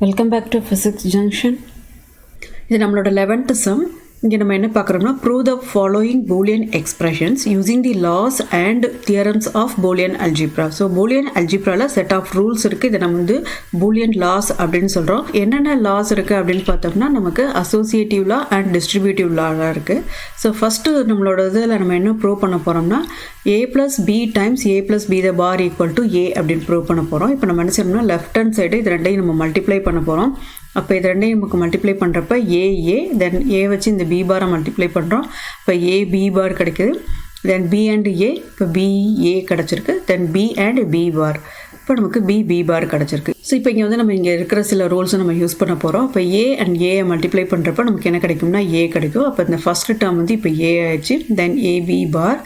Welcome back to physics junction. இது நம்மளோட 11th sum. இங்கே நம்ம என்ன பார்க்குறோம்னா, prove the following Boolean expressions using the laws and theorems of Boolean algebra. So Boolean அல்ஜிப்ராவில் set of rules இருக்குது. இதை நம்ம வந்து பூலியன் லாஸ் அப்படின்னு சொல்கிறோம். என்னென்ன லாஸ் இருக்குது அப்படின்னு பார்த்தோம்னா, நமக்கு அசோசியேட்டிவ் லா அண்ட் டிஸ்ட்ரிபியூட்டிவ் லாலாம் இருக்குது. ஸோ ஃபஸ்ட்டு நம்மளோட இதில் நம்ம என்ன ப்ரூவ் பண்ண போகிறோம்னா, a plus b times a plus b the bar equal to a அப்படின்னு ப்ரூவ் பண்ண போகிறோம். இப்போ நம்ம என்ன செய்யணும்னா, லெஃப்ட் ஹேண்ட் சைடு இது ரெண்டையும் நம்ம மல்டிப்ளை பண்ண போகிறோம். அப்போ இது ரெண்டையும் நமக்கு மல்டிப்ளை பண்ணுறப்ப ஏ தென் ஏ வச்சு இந்த பி பாரை மல்டிப்ளை பண்ணுறோம். இப்போ ஏ பி பார் கிடைக்குது. தென் பி அண்ட் ஏ, இப்போ பிஏ கிடச்சிருக்கு. தென் பி அண்ட் பி பார், இப்போ நமக்கு பி பார் கிடச்சிருக்கு. ஸோ இப்போ இங்கே வந்து நம்ம இங்கே இருக்கிற சில ரூல்ஸை நம்ம யூஸ் பண்ண போகிறோம். இப்போ ஏ அண்ட் ஏயை மல்டிப்ளை பண்ணுறப்ப நமக்கு என்ன கிடைக்கும்னா, ஏ கிடைக்கும். அப்போ இந்த ஃபஸ்ட்டு டேர்ம் வந்து இப்போ ஏ ஆயிடுச்சு. Then AB bar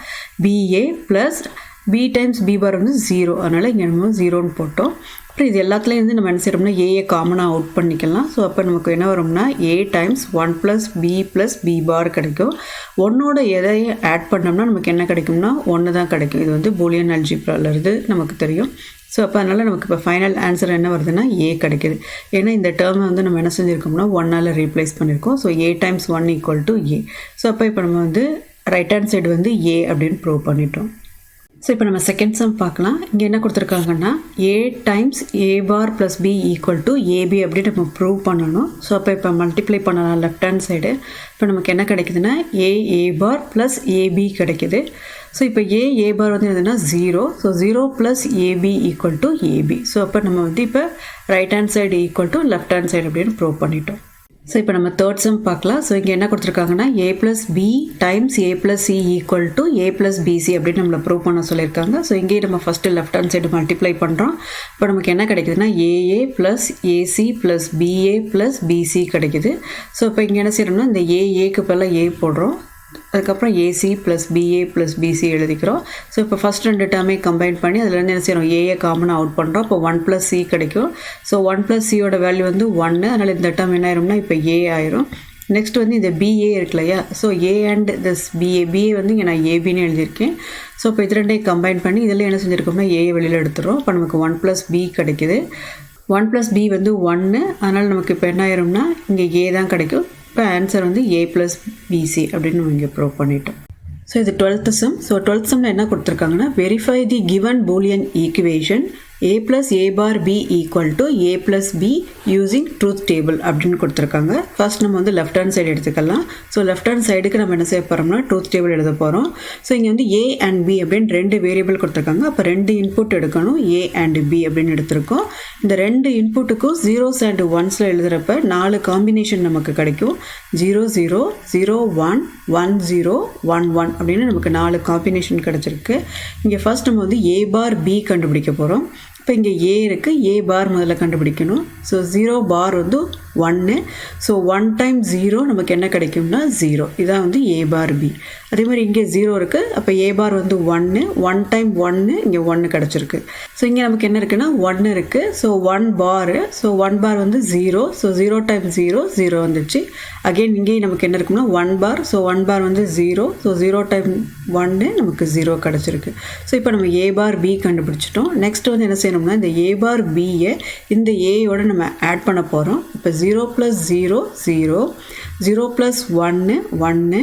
BA plus B times B bar வந்து 0, அதனால் இங்கே நம்ம 0ன்னு போட்டோம். அப்புறம் இது எல்லாத்துலேயும் வந்து நம்ம என்ன செய்யறோம்னா, ஏயை காமனாக அவுட் பண்ணிக்கலாம். ஸோ அப்போ நமக்கு என்ன வரும்னா, ஏ டைம்ஸ் 1 + பி பார் கிடைக்கும். ஒன்னோட எதையை ஆட் பண்ணோம்னா நமக்கு என்ன கிடைக்கும்னா, 1 தான் கிடைக்கும். இது வந்து பூலியன் அல்ஜிப்ராலேருந்து நமக்கு தெரியும். ஸோ அப்போ அதனால் நமக்கு இப்போ ஃபைனல் ஆன்சர் என்ன வருதுன்னா, ஏ கிடைக்கிது. ஏன்னா இந்த டேர்மை வந்து நம்ம என்ன செஞ்சுருக்கோம்னா, 1ஆல் ரீப்ளேஸ் பண்ணியிருக்கோம். ஸோ ஏ டைம்ஸ் 1 = ஏ. ஸோ அப்போ இப்போ நம்ம வந்து ரைட் ஹேண்ட் சைடு வந்து ஏ அப்படின்னு ப்ரூவ் பண்ணிட்டோம். ஸோ இப்போ நம்ம செகண்ட் சம் பார்க்கலாம். இங்கே என்ன கொடுத்துருக்காங்கன்னா, A times A bar plus B equal to AB அப்படின்னு நம்ம ப்ரூவ் பண்ணணும். ஸோ அப்போ இப்போ மல்டிப்ளை பண்ணலாம் லெஃப்ட் ஹேண்ட் சைடு. இப்போ நமக்கு என்ன கிடைக்குதுன்னா, ஏ பார் ப்ளஸ் ஏபி கிடைக்குது. ஸோ இப்போ ஏ பார் வந்து எதுனா 0. So 0 + AB equal to AB. So அப்போ நம்ம வந்து இப்போ right hand side equal to left hand side அப்படின்னு ப்ரூவ் பண்ணிட்டோம். ஸோ இப்போ நம்ம தேர்ட் சம் பார்க்கலாம். ஸோ இங்கே என்ன கொடுத்துருக்காங்கன்னா, A plus B times A plus C equal to A plus BC அப்படின்னு நம்மளை ப்ரூவ் பண்ண சொல்லியிருக்காங்க. ஸோ இங்கேயே நம்ம first left hand side multiply பண்ணுறோம். இப்போ நமக்கு என்ன கிடைக்குதுன்னா, AA plus AC plus BA plus BC கிடைக்குது. ஸோ இப்போ இங்கே என்ன செய்யறோம்னா, இந்த ஏக்கு பதிலாக ஏ போடுறோம். அதுக்கப்புறம் AC plus BA plus BC எழுதிக்கிறோம். ஸோ இப்போ ஃபஸ்ட் 2 டேர்மே கம்பைன் பண்ணி அதில் என்ன செய்கிறோம், ஏயை காமனாக அவுட் பண்ணுறோம். இப்போ 1 + சி கிடைக்கும். ஸோ 1 + சியோட வேல்யூ வந்து 1. அதனால் இந்த டேர்ம் என்ன ஆயிரும்னா, இப்போ ஏ ஆயிரும். நெக்ஸ்ட் வந்து இந்த பிஏ இருக்கு இல்லையா, so A and this BA வந்து இங்கே நான் ஏபின்னு எழுதியிருக்கேன். ஸோ இப்போ இது ரெண்டையும் கம்பைன் பண்ணி இதில் என்ன செஞ்சுருக்கோம்னா, ஏயை வெளியில் எடுத்துகிறோம். இப்போ நமக்கு 1 + பி கிடைக்குது. 1 + பி வந்து 1. அதனால் நமக்கு இப்போ என்ன ஆயிரும்னா, இங்கே ஏ தான் கிடைக்கும். இப்போ ஆன்சர் வந்து ஏ ப்ளஸ் பிசி அப்படின்னு நம்ம இங்கே ப்ரூவ் பண்ணிட்டோம். ஸோ இது 12th சம். ஸோ 12th சம்மில் என்ன கொடுத்துருக்காங்கன்னா, verify the given Boolean equation a plus a bar b equal to a plus b using truth table அப்படின்னு கொடுத்துருக்காங்க. ஃபர்ஸ்ட் நம்ம வந்து லெஃப்ட் ஹேண்ட் சைடு எடுத்துக்கலாம். ஸோ லெஃப்ட் ஹேண்ட் சைடுக்கு நம்ம என்ன செய்ய போகிறோம்னா, ட்ரூத் டேபிள் எழுத போகிறோம். ஸோ இங்கே வந்து a and b அப்படின்னு 2 வேரியபிள் கொடுத்துருக்காங்க. அப்போ 2 இன்புட் எடுக்கணும், a and b அப்படின்னு எடுத்திருக்கோம். இந்த 2 இன்புட்டுக்கும் 0s and 1s எழுதுகிறப்ப 4 காம்பினேஷன் நமக்கு கிடைக்கும். 0 0 0 1 1 0 1 1 அப்படின்னு நமக்கு 4 காம்பினேஷன் கிடச்சிருக்கு. இங்கே ஃபர்ஸ்ட் நம்ம வந்து a bar b கண்டுபிடிக்க போகிறோம். இப்போ இங்கே ஏ இருக்குது, ஏ பார் முதல்ல கண்டுபிடிக்கணும். ஸோ 0 பார் வந்து 1. ஸோ 1 டைம்ஸ் 0 நமக்கு என்ன கிடைக்கும்னா 0. இதான் வந்து ஏ பார் பி. அதே மாதிரி இங்கே 0 இருக்குது. அப்போ ஏ பார் வந்து 1. 1 டைம் 1 இங்கே 1 கிடச்சிருக்கு. ஸோ இங்கே நமக்கு என்ன இருக்குன்னா 1 இருக்குது. ஸோ 1 பார். ஸோ 1 பார் வந்து 0. ஸோ 0 டைம்ஸ் 0 வந்துச்சு. அகெயின் இங்கேயும் நமக்கு என்ன இருக்குன்னா 1 பார். ஸோ 1 பார் வந்து 0. ஸோ 0 டைம் 1 நமக்கு 0 கிடச்சிருக்கு. ஸோ இப்போ நம்ம ஏ பார் பி கண்டுபிடிச்சிட்டோம். நெக்ஸ்ட் வந்து என்ன செய்யணும்னா, இந்த ஏ பார் பியை இந்த ஏயோட நம்ம ஆட் பண்ண போகிறோம். இப்போ 0 + 0 0 0 + 1 1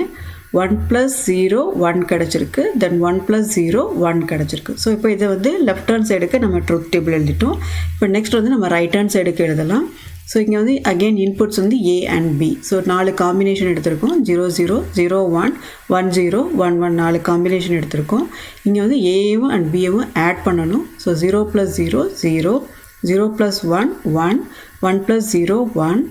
1 + 0 1 கிடச்சிருக்கு. தென் 1 + 0 1 கிடச்சிருக்கு. ஸோ இப்போ இதை வந்து லெஃப்ட் ஹேண்ட் சைடுக்கு நம்ம ட்ரூத் டேபிள் எழுதிட்டோம். இப்போ நெக்ஸ்ட் வந்து நம்ம ரைட் ஹேண்ட் சைடுக்கு எழுதலாம். ஸோ இங்கே வந்து அகெயின் இன்புட்ஸ் வந்து A and B. So 4 combination எடுத்திருக்கோம். 0 0 0 1 1 0 1 1 4 காம்பினேஷன் எடுத்திருக்கோம். இங்கே வந்து ஏவும் அண்ட் பியவும் ஆட் பண்ணணும். ஸோ 0 + 0 0 0 + 1 1 1 + 0 1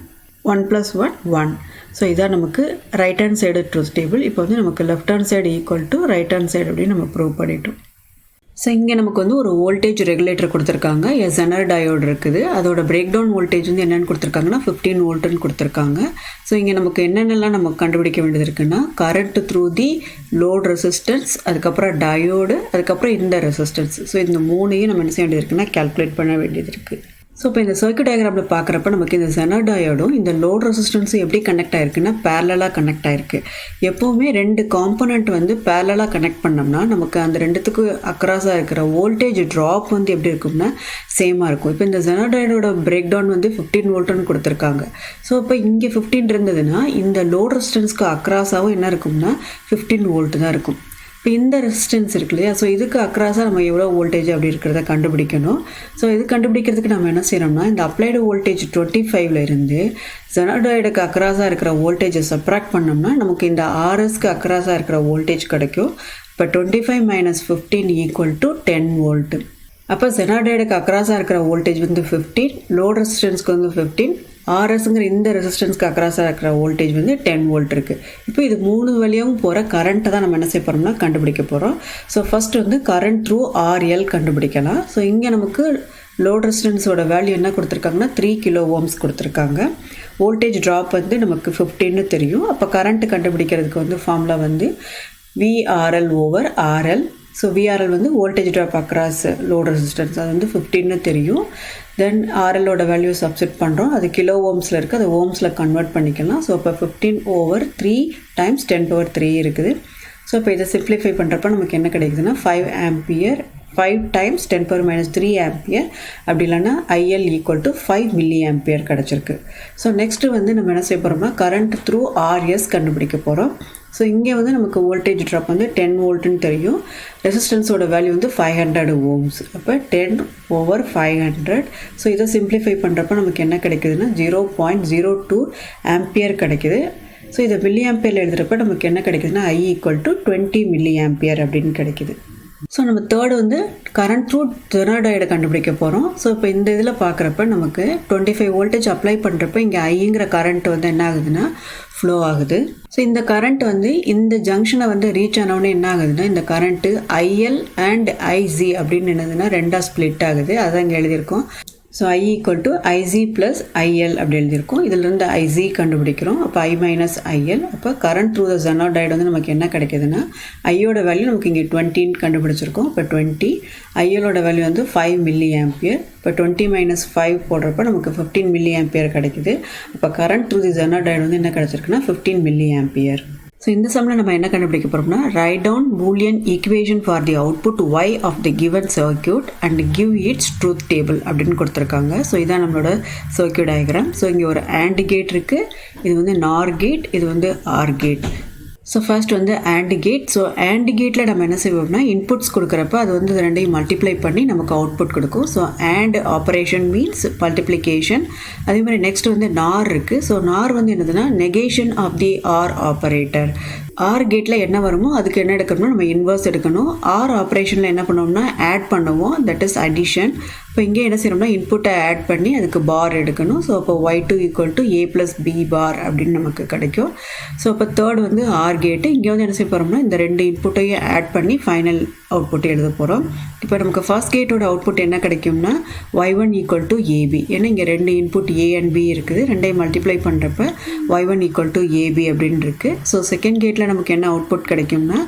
1 + 1 1. ஸோ இதான் நமக்கு right hand side truth table. இப்போ வந்து நமக்கு left hand side equal to right hand side அப்படின்னு நம்ம ப்ரூவ் பண்ணிட்டோம். ஸோ இங்கே நமக்கு வந்து ஒரு வோல்டேஜ் ரெகுலேட்டர் கொடுத்துருக்காங்க. ஜெனர் டயோடு இருக்குது. அதோட பிரேக் டவுன் வோல்டேஜ் வந்து என்னென்னு கொடுத்துருக்காங்கன்னா 15 வோல்ட்டுன்னு கொடுத்துருக்காங்க. ஸோ இங்கே நமக்கு என்னென்னலாம் நம்ம கண்டுபிடிக்க வேண்டியது இருக்குன்னா, current through the load resistance, அதுக்கப்புறம் டயோடு, அதுக்கப்புறம் இந்த ரெசிஸ்டன்ஸ். ஸோ இந்த 3ஐயும் நம்ம என்ன செய்ய வேண்டியது இருக்குன்னா, கால்குலேட் பண்ண வேண்டியது இருக்குது. ஸோ இப்போ இந்த சர்க்யூட் டயக்ராமில் பார்க்குறப்ப நமக்கு இந்த ஜெனர் டயோடும் இந்த லோட் ரெசிஸ்டன்ஸும் எப்படி கனெக்ட் ஆகிருக்குன்னா பேரலாக கனெக்ட் ஆகிருக்கு. எப்போவுமே ரெண்டு காம்பனண்ட் வந்து பேரலாக கனெக்ட் பண்ணோம்னா நமக்கு அந்த ரெண்டுத்துக்கு அக்ராஸாக இருக்கிற வோல்டேஜ் ட்ராப் வந்து எப்படி இருக்கும்னா சேமாக இருக்கும். இப்போ இந்த ஜெனர் டயோடோட பிரேக் டவுன் வந்து 15 வோல்ட்டுன்னு கொடுத்துருக்காங்க. ஸோ இப்போ இங்கே 15 இருந்ததுன்னா இந்த லோட் ரெசிஸ்டன்ஸ்க்கு அக்ராஸாகவும் என்ன இருக்கும்னா 15 வோல்ட்டு தான் இருக்கும். இப்போ இந்த ரெசிஸ்டன்ஸ் இருக்கு இல்லையா, ஸோ இதுக்கு அக்ராஸாக நம்ம எவ்வளோ வோல்டேஜ் அப்படி இருக்கிறத கண்டுபிடிக்கணும். ஸோ இது கண்டுபிடிக்கிறதுக்கு நம்ம என்ன செய்யணும்னா இந்த அப்ளைடு வோல்டேஜ் 25 இருந்து ஜெனர் டயோடுக்கு அக்ராஸாக இருக்கிற வோல்டேஜை சப்ராக்ட் பண்ணோம்னா நமக்கு இந்த ஆர்எஸ்க்கு அக்ராஸாக இருக்கிற வோல்டேஜ் கிடைக்கும். இப்போ 25 - 15 = 10 வோல்ட்டு. அப்போ ஜெனர் டயோடுக்கு அக்ராஸாக இருக்கிற வோல்டேஜ் வந்து 15, லோட் ரெசிஸ்டன்ஸ்க்கு வந்து 15, ஆர்எஸ்ங்கிற இந்த ரெசிஸ்டன்ஸ்க்கு அக்ராஸாக இருக்கிற வோல்டேஜ் வந்து 10 வோல்ட் இருக்குது. இப்போ இது 3 வழியாகவும் போகிற கரண்ட்டை தான் நம்ம என்ன செய்ய போகிறோம்னா கண்டுபிடிக்க போகிறோம். ஸோ ஃபஸ்ட்டு வந்து கரண்ட் த்ரூ RL கண்டுபிடிக்கலாம். ஸோ இங்கே நமக்கு லோட் ரெசிஸ்டன்ஸோட வேல்யூ என்ன கொடுத்துருக்காங்கன்னா 3 கிலோ ஓம்ஸ் கொடுத்துருக்காங்க. வோல்டேஜ் ட்ராப் வந்து நமக்கு 15ன்னு தெரியும். அப்போ கரண்ட்டு கண்டுபிடிக்கிறதுக்கு வந்து ஃபார்முலா வந்து VRL/RL. ஸோ VRL வந்து voltage drop across load resistance, அது வந்து 15ன்னு தெரியும். தென் RLோட வேல்யூ சப்ஸ்டிட் பண்ணுறோம், அது கிலோ ஓம்ஸில் இருக்குது, அது ஓம்ஸில் கன்வெர்ட் பண்ணிக்கலாம். ஸோ இப்போ 15/3 × 10⁻³ இருக்குது. ஸோ இப்போ இதை சிம்ப்ளிஃபை பண்ணுறப்ப நமக்கு என்ன கிடைக்குதுன்னா 5 ஆம்பியர், 5 × 10⁻³ ஆம்பியர், அப்படி இல்லைன்னா IL = 5 மில்லி ஆம்பியர் கிடச்சிருக்கு. ஸோ நெக்ஸ்ட்டு வந்து நம்ம என்ன செய்ய போகிறோம்னா கரண்ட் த்ரூ RS கண்டுபிடிக்க போகிறோம். ஸோ இங்கே வந்து நமக்கு வோல்டேஜ் ட்ராப் வந்து 10 வோல்ட்டுன்னு தெரியும். ரெசிஸ்டன்ஸோட வேல்யூ வந்து 500 ஓம்ஸ். அப்போ 10/500. ஸோ இதை சிம்ப்ளிஃபை பண்ணுறப்ப நமக்கு என்ன கிடைக்குதுன்னா 0.02 ஆம்பியர் கிடைக்குது. ஸோ இதை மில்லி ஆம்பியரில் எழுதுகிறப்ப நமக்கு என்ன கிடைக்குதுன்னா I = 20 மில்லி ஆம்பியர் அப்படின்னு கிடைக்குது. ஸோ நம்ம தேர்டு வந்து கரண்ட் த்ரூ ஜெனர் டயோடை கண்டுபிடிக்க போகிறோம். ஸோ இப்போ இந்த இதில் பார்க்குறப்ப நமக்கு 25 வோல்டேஜ் அப்ளை பண்ணுறப்ப இங்கே ஐங்கிற கரண்ட் வந்து என்ன ஆகுதுன்னா ஃப்ளோ ஆகுது. ஸோ இந்த கரண்ட் வந்து இந்த ஜங்ஷனை வந்து ரீச் ஆனவுடனே என்ன ஆகுதுன்னா இந்த கரண்ட்டு IL அண்ட் IZ அப்படின்னு என்னதுன்னா ரெண்டாக ஸ்ப்ளிட் ஆகுது. அதான் இங்கே எழுதியிருக்கோம். ஸோ I = IZ + IL அப்படி எழுதியிருக்கோம். இதிலிருந்து IZ கண்டுபிடிக்கிறோம். அப்போ I - IL. அப்போ current through the genre diode வந்து நமக்கு என்ன கிடைக்குதுன்னா ஐயோட வேல்யூ நமக்கு இங்கே 20 கண்டுபிடிச்சிருக்கோம். இப்போ 20, ILோட வேல்யூ வந்து 5 மில்லி ஆம்பியர். இப்போ 20 - 5 போடுறப்ப நமக்கு 15 மில்லி ஆம்பியர் கிடைக்குது. அப்போ current through the genre diode வந்து என்ன கிடைச்சிருக்குன்னா 15 மில்லி ஆம்பியர். ஸோ இந்த சம்மில் நம்ம என்ன கண்டுபிடிக்க போகிறோம்னா write down Boolean equation for the output Y of the given circuit and give its truth table அப்படின்னு கொடுத்துருக்காங்க. ஸோ இதான் நம்மளோட சர்க்யூட் டயக்ராம். ஸோ இங்கே ஒரு AND கேட் இருக்குது, இது வந்து NOR கேட், இது வந்து OR கேட். ஸோ ஃபர்ஸ்ட் வந்து AND கேட். ஸோ AND கேட்டில் நம்ம என்ன செய்வோம்னா இன்புட்ஸ் கொடுக்குறப்ப அது வந்து ரெண்டையும் மல்டிப்ளை பண்ணி நமக்கு அவுட்புட் கொடுக்கும். So AND operation means multiplication. அதே மாதிரி நெக்ஸ்ட் வந்து NOR இருக்குது. ஸோ NOR வந்து என்னதுன்னா negation of the OR operator. OR கேட்டில் என்ன வருமோ அதுக்கு என்ன எடுக்கணும்னா நம்ம இன்வர்ஸ் எடுக்கணும். OR ஆப்ரேஷனில் என்ன பண்ணுவோம்னா ஆட் பண்ணுவோம், தட் இஸ் அடிஷன். இப்போ இங்கே என்ன செய்யணும்னா இன்புட்டை ஆட் பண்ணி அதுக்கு பார் எடுக்கணும். ஸோ அப்போ Y2 = A + B பார் அப்படின்னு நமக்கு கிடைக்கும். ஸோ அப்போ தேர்ட் வந்து OR கேட்டு. இங்கே வந்து என்ன செய்ய போகிறோம்னா இந்த ரெண்டு இன்புட்டையும் ஆட் பண்ணி ஃபைனல் அவுட்புட் எழுத போகிறோம். இப்போ நமக்கு ஃபர்ஸ்ட் கேட்டோட அவுட்புட் என்ன கிடைக்கும்னா Y1 = AB. ஏன்னா இங்கே ரெண்டு இன்புட் A and B இருக்குது, ரெண்டையும் மல்டிப்ளை பண்ணுறப்ப Y1 = AB அப்படின்னு இருக்குது. ஸோ செகண்ட் கேட்டில் நமக்கு என்ன அவுட்புட் கிடைக்கும்னா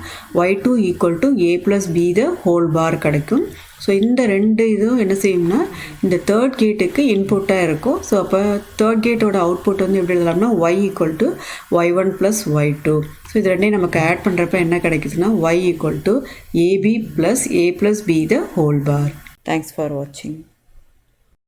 Y2 = A + B the whole பார் கிடைக்கும். ஸோ இந்த ரெண்டு இதுவும் என்ன செய்யும்னா இந்த தேர்ட் கேட்டுக்கு இன்புட்டாக இருக்கும். ஸோ அப்போ தேர்ட் கேட்டோட அவுட்புட் வந்து எப்படி எழுதலாம்னா Y = Y1 + Y2. ஸோ இது ரெண்டையும் நமக்கு ஆட் பண்ணுறப்ப என்ன கிடைக்குதுன்னா Y = AB + A + B the whole bar. Thanks for வாட்சிங்.